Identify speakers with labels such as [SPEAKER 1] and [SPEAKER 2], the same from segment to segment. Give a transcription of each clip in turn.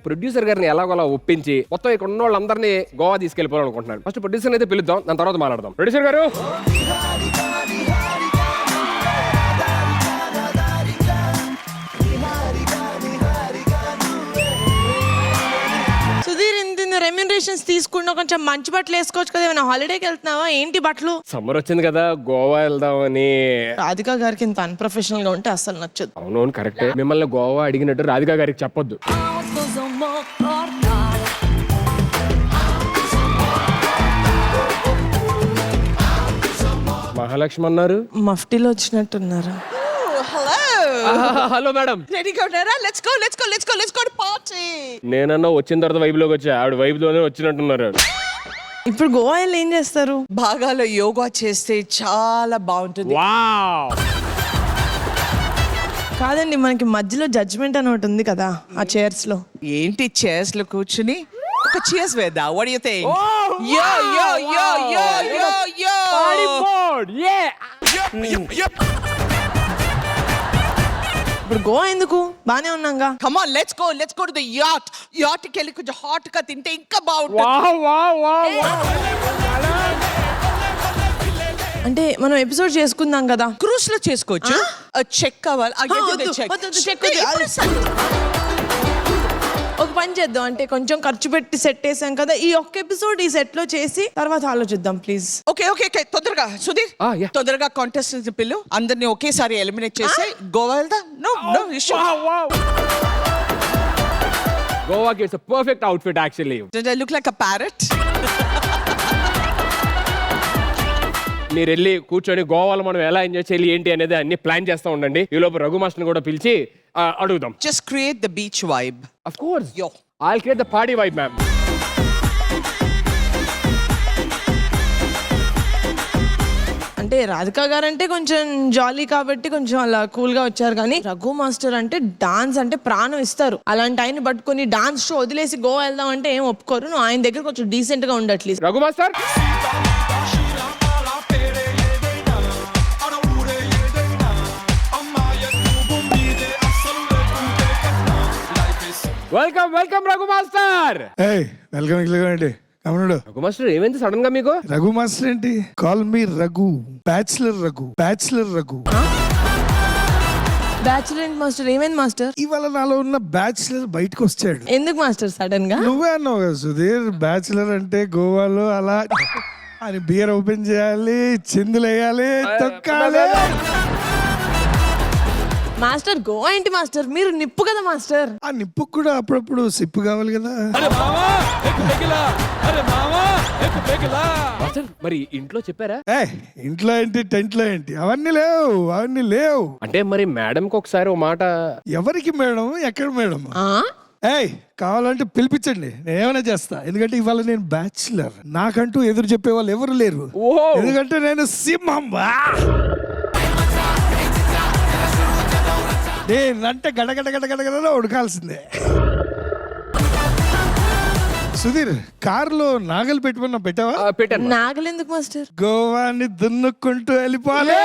[SPEAKER 1] Producer గారిని ఎలాగోలా ఒప్పించి మొత్తం ఇక్కడ ఉన్న వాళ్ళందరినీ గోవా తీసుకెళ్ళిపోవాలనుకుంటున్నాను. ఫస్ట్ ప్రొడ్యూసర్ అయితే పిలుద్దాం, దాని తర్వాత మాట్లాడదాం. ప్రొడ్యూసర్ గారు
[SPEAKER 2] సుధీర్, ఇంత రెమ్యూనరేషన్స్ తీసుకున్నా కొంచెం మంచి బట్టలు వేసుకోవచ్చు కదా. ఏమైనా హాలిడేకి వెళ్తున్నావా ఏంటి బట్టలు?
[SPEAKER 1] సమ్మర్ వచ్చింది కదా, గోవా వెళ్దామని.
[SPEAKER 2] రాధికా గారికి ఇంత అన్ప్రొఫెషనల్ గా ఉంటే అసలు నచ్చదు.
[SPEAKER 1] అవునవును కరెక్టే. మిమ్మల్ని గోవా అడిగినట్టు రాధికా గారికి చెప్పొద్దు. మహాలక్ష్మి అన్నారు,
[SPEAKER 2] మఫ్టీలో వచ్చినట్టున్నారు.
[SPEAKER 1] Hello madam.
[SPEAKER 2] రెడీగా ఉన్నారా? Let's go party.
[SPEAKER 1] నేనన్నా వచ్చిన తర్వాత వైబ్ లోకి వచ్చా, ఆవిడ వైబ్ లోనే వచ్చినట్టున్నారు.
[SPEAKER 2] ఇప్పుడు గోవా వెళ్ళి ఏం చేస్తారు?
[SPEAKER 3] బాగాలో యోగా చేస్తే చాలా బాగుంటుంది.
[SPEAKER 1] వావ్.
[SPEAKER 2] కాదండి, మనకి మధ్యలో జడ్జ్మెంట్ అని ఒకటి ఉంది కదా ఆ చైర్స్ లో.
[SPEAKER 3] ఏంటి చైర్స్ లో కూర్చుని ఒక చైర్స్ వేద్దా? What do you think? Yo yo yo yo yo యో
[SPEAKER 1] Party mode. Yeah.
[SPEAKER 2] ఇప్పుడు గోవా ఎందుకు? బానే ఉన్నాగా.
[SPEAKER 3] Come on, let's go to the yacht. Yacht కి వెళ్ళి కొంచెం హాట్ గా తింటే ఇంకా బాగుంటుంది.
[SPEAKER 1] Wow wow wow.
[SPEAKER 2] అంటే మనం ఎపిసోడ్ చేసుకుందాం కదా.
[SPEAKER 3] క్రూస్ లో చేసుకోవచ్చు. చెక్ కావాలి.
[SPEAKER 2] ఒక పని చేద్దాం, అంటే కొంచెం ఖర్చు పెట్టి సెట్ చేసాం కదా, ఈ ఒక్క ఎపిసోడ్ ఈ సెట్ లో చేసి తర్వాత ఆలోచిద్దాం ప్లీజ్.
[SPEAKER 3] ఓకే తొందరగా సుధీర్,
[SPEAKER 1] yeah.
[SPEAKER 3] తొందరగా కాంటెస్టెంట్స్ పిల్లు, అందరినీ ఒకేసారి ఎలిమినేట్ చేసి గోవా వెళ్దాం. No issue.
[SPEAKER 1] Wow wow. గోవాకి it's a perfect outfit actually.
[SPEAKER 3] Did I look like a parrot?
[SPEAKER 1] మీరు వెళ్ళి కూర్చొని గోవాలో మనం ఎలా ఎంజాయ్ చేయాలి ఏంటి అనేది అన్ని ప్లాన్ చేస్తూ ఉండండి. ఈ లోపు రఘు మాస్టర్ని కూడా పిలిచి అడుగుదాం.
[SPEAKER 3] Just create the beach vibe.
[SPEAKER 1] Of course.
[SPEAKER 3] Yo.
[SPEAKER 1] I'll create the party vibe, ma'am.
[SPEAKER 2] అంటే రాధికా గారు అంటే కొంచెం జాలీ కాబట్టి కొంచెం అలా కూల్ గా వచ్చారు, కానీ రఘు మాస్టర్ అంటే డాన్స్ అంటే ప్రాణం ఇస్తారు. అలాంటి ఆయన పట్టుకొని డాన్స్ షో వదిలేసి గోవా వెళ్దాం అంటే ఏం ఒప్పుకోరు. నువ్వు ఆయన దగ్గర కొంచెం డీసెంట్ గా ఉండట్లీ.
[SPEAKER 1] Raghu master, welcome welcome Raghu master.
[SPEAKER 4] Welcome అండి. కమనుడు.
[SPEAKER 1] రఘు మాస్టర్ ఏమైంది సడన్ గా మీకు?
[SPEAKER 4] రఘు మాస్టర్ ఏంటి? Call me Raghu. Bachelor Raghu.
[SPEAKER 2] Bachelor master ఏమైంది మాస్టర్?
[SPEAKER 4] ఇవాళ నాలో ఉన్న బ్యాచులర్ బయటకు వచ్చాడు.
[SPEAKER 2] ఎందుకు మాస్టర్ సడన్ గా?
[SPEAKER 4] నువ్వే అన్నావు కదా సుధీర్, బ్యాచులర్ అంటే గోవాలో అలా అని బియర్ ఓపెన్ చేయాలి, చిందులు వేయాలి, తొక్కాలి.
[SPEAKER 2] మాస్టర్ గోవా ఏంటి మాస్టర్? మీరు నిప్పు కదా మాస్టర్.
[SPEAKER 4] ఆ నిప్పు కూడా అప్పుడప్పుడు సిప్పు కావాలి కదా.
[SPEAKER 1] మాస్టర్ మరి ఇంట్లో చెప్పారా?
[SPEAKER 4] ఇంట్లో ఏంటి, టెంట్ లో ఏంటి, అవన్నీ లేవు.
[SPEAKER 1] అంటే మరి మేడం కి ఒకసారి ఓ మాట.
[SPEAKER 4] ఎవరికి మేడం, ఎక్కడ మేడం? కావాలంటే పిలిపించండి, నేను ఏమైనా చేస్తా. ఎందుకంటే ఇవాళ నేను బ్యాచులర్, నాకంటూ ఎదురు చెప్పే వాళ్ళు ఎవరు లేరు. ఎందుకంటే నేను సింహం. నేనంటే గడగడ ఉడకాల్సిందే. సుధీర్, కారులో నాగలు పెట్టుకున్నా, పెట్టావా?
[SPEAKER 1] పెట్టాను.
[SPEAKER 2] నాగలు ఎందుకు మాస్టర్?
[SPEAKER 4] గోవాని దున్నుకుంటూ వెళ్ళిపోవాలి.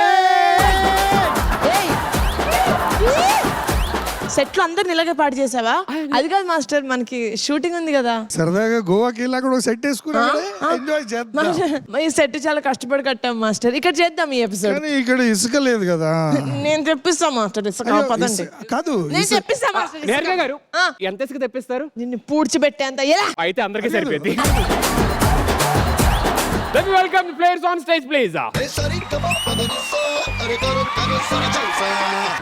[SPEAKER 2] సెట్ లో అందరిని ఇలాగే పాటు చేసావా? అది కాదు మాస్టర్, మనకి షూటింగ్ ఉంది కదా.
[SPEAKER 4] సరదాగా గోవాకి వెళ్ళా కూడా సెట్ వేసుకున్నా, ఎంజాయ్ చేద్దాం.
[SPEAKER 2] ఈ సెట్ చాలా కష్టపడి కట్టాం మాస్టర్. ఇక్కడ చేద్దాం ఈ ఎపిసోడ్.
[SPEAKER 4] కానీ ఇక్కడ ఇసుక లేదు కదా.
[SPEAKER 2] నేను తెప్పిస్తా మాస్టర్ ఇసుక. పదండి.
[SPEAKER 4] కాదు,
[SPEAKER 2] నేను తెప్పిస్తా మాస్టర్.
[SPEAKER 1] నేర్గా గారు ఎంత ఇసుక తెప్పిస్తారు?
[SPEAKER 2] నిన్ను పూడ్చిపెట్టేంత ఎలా?
[SPEAKER 1] అయితే అందరికీ సరిపోయింది. Let me welcome the players on stage, please.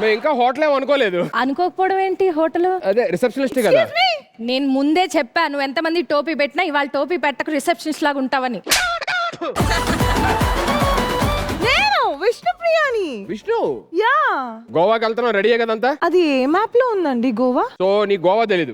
[SPEAKER 1] మేము ఇంకా హోటల్ ఏం అనుకోలేదు.
[SPEAKER 5] అనుకోకపోవడం ఏంటి? హోటల్
[SPEAKER 1] అదే రిసెప్షనిస్ట్ కదా.
[SPEAKER 5] నేను ముందే చెప్పాను, ఎంతమంది టోపీ పెట్టినా ఇవాళ టోపీ పెట్టక రిసెప్షనిస్ట్ లాగా ఉంటావని.
[SPEAKER 6] విష్ణుప్రియాని.
[SPEAKER 1] విష్ణు,
[SPEAKER 6] యా,
[SPEAKER 1] గోవాకి వెళ్తున్నావు, రెడీయే కదంతా?
[SPEAKER 6] అది ఏ మ్యాప్ లో ఉందండి గోవా?
[SPEAKER 1] సో నీ గోవా తెలీదు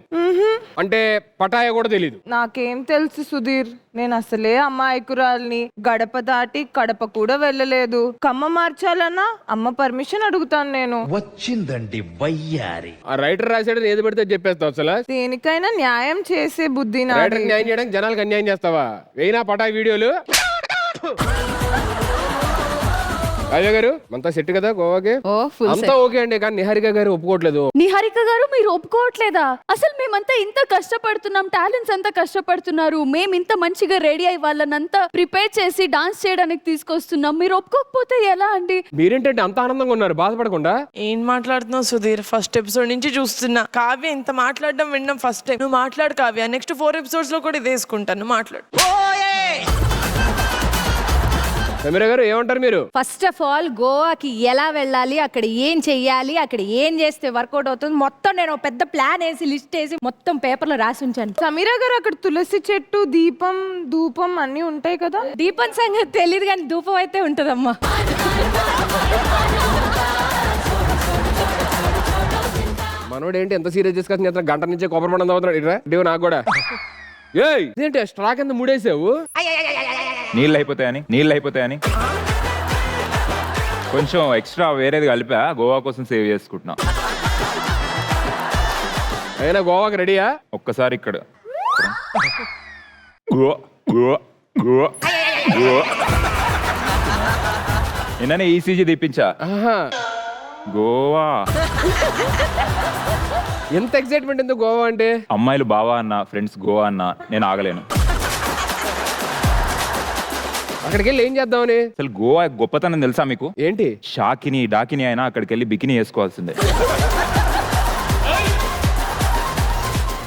[SPEAKER 1] అంటే పటాయా కూడా తెలీదు?
[SPEAKER 6] నాకేం తెలుసు సుధీర్, నేను అసలే అమ్మాయికురాల్ని. గడప దాటి కడప కూడా వెళ్ళలేదు. కమ్మ మార్చాలన్నా అమ్మ పర్మిషన్ అడుగుతాను నేను.
[SPEAKER 7] వచ్చిందండి వయ్యారి.
[SPEAKER 1] ఆ రైటర్ రాసాడని ఏది పెడితే చెప్పేస్తావు అసలు?
[SPEAKER 6] దేనికైనా న్యాయం చేసే బుద్ధి
[SPEAKER 1] రైటర్ న్యాయం చేయడానికి జనాలకు అన్యాయం చేస్తావా? వేయినా పటాయి వీడియోలు. కావ్య గారు అంతా సెట్ కదా గోవాకి?
[SPEAKER 5] ఓ ఫుల్
[SPEAKER 1] అంతా ఓకే అండి, కానీ నిహారిక గారు ఒప్పుకోవట్లేదు.
[SPEAKER 5] నిహారిక గారు మీరు ఒప్పుకోవట్లేదా? అసలు మేమంతా ఇంత కష్టపడుతున్నాం, టాలెంట్స్ అంతా కష్టపడుతున్నారు, మేము ఇంత మంచిగా రెడీ అయ్యి వాళ్ళనంతా ప్రిపేర్ చేసి డాన్స్ చేయడానికి తీసుకొస్తున్నాం, మీరు ఒప్పుకోకపోతే ఎలా అండి?
[SPEAKER 1] మీరేంటంటే అంత ఆనందంగా ఉన్నారు బాధపడకుండా?
[SPEAKER 2] ఏం మాట్లాడుతున్నావు సుధీర్? ఫస్ట్ ఎపిసోడ్ నుంచి చూస్తున్నా. కావ్య ఇంత మాట్లాడడం విన్నాం ఫస్ట్ టైం. నువ్వు మాట్లాడు కావ్య, నెక్స్ట్ 4 ఎపిసోడ్స్ లో కూడా ఇది వేసుకుంటాను, మాట్లాడు.
[SPEAKER 1] సమీర గారు ఏమంటారు మీరు?
[SPEAKER 5] ఫస్ట్ ఆఫ్ ఆల్ గోవాకి ఎలా వెళ్ళాలి, అక్కడ ఏం చెయ్యాలి, అక్కడ ఏం చేస్తే వర్కౌట్ అవుతుంది మొత్తం నేను ఒక పెద్ద ప్లాన్ వేసి లిస్ట్ వేసి మొత్తం పేపర్లో రాసి ఉంచాను.
[SPEAKER 6] సమీరా గారు అక్కడ తులసి చెట్టు, దీపం, ధూపం అన్ని ఉంటాయి కదా.
[SPEAKER 5] దీపం సంగతి తెలియదు కానీ ధూపం అయితే ఉంటదమ్మా.
[SPEAKER 1] మనోడు ఏంటి ఎంత సీరియస్ చేసుకొని గంట నుంచే కొబ్బరి పండు అవుతున్నాడు ఇట్రా నాకు కూడా. ఏయ్ ఇదేంటి స్ట్రా కింద మూడేసావు?
[SPEAKER 8] నీళ్ళు అయిపోతాయని కొంచెం ఎక్స్ట్రా వేరేది కలిపా, గోవా కోసం సేవ్ చేసుకుంటున్నా.
[SPEAKER 1] అయినా గోవాకి రెడీయా?
[SPEAKER 8] ఒక్కసారి ఇక్కడ గోవా గోవా గోవా గోవా నిన్ననే ఈసీజీ తెప్పించా.
[SPEAKER 1] ఆహా.
[SPEAKER 8] గోవా
[SPEAKER 1] ఎంత ఎక్సైట్మెంట్ ఎందుకు గోవా అంటే?
[SPEAKER 8] అమ్మాయిలు బావా అన్న, ఫ్రెండ్స్ గోవా అన్న, నేను ఆగలేను.
[SPEAKER 1] అక్కడికి వెళ్ళి ఏం చేద్దామని?
[SPEAKER 8] అసలు గోవా గొప్పతనం తెలుసా మీకు?
[SPEAKER 1] ఏంటి?
[SPEAKER 8] షాకిని డాకిని అయినా అక్కడికి వెళ్ళి బికిని వేసుకోవాల్సిందే.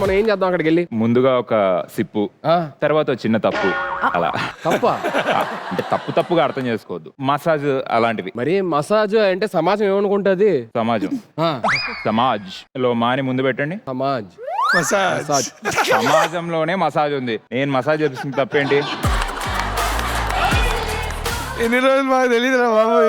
[SPEAKER 1] మనం ఏం చేద్దాం అక్కడికి వెళ్ళి?
[SPEAKER 8] ముందుగా ఒక సిప్పు,
[SPEAKER 1] ఆ.
[SPEAKER 8] తర్వాత ఒక చిన్న తప్పు, అలా
[SPEAKER 1] తప్ప
[SPEAKER 8] అంటే తప్పుగా అర్థం చేసుకోవద్దు. మసాజ్ అలాంటివి.
[SPEAKER 1] మరి మసాజ్ అంటే సమాజం ఏమనుకుంటది?
[SPEAKER 8] సమాజం సమాజ్ లో మాని ముందు పెట్టండి.
[SPEAKER 1] సమాజ్
[SPEAKER 4] మసాజ్.
[SPEAKER 8] సమాజంలోనే మసాజ్ ఉంది, నేను మసాజ్ చేస్తుంది తప్పేంటి?
[SPEAKER 4] ఎన్ని రోజులు మాకు తెలియదురా బాబు.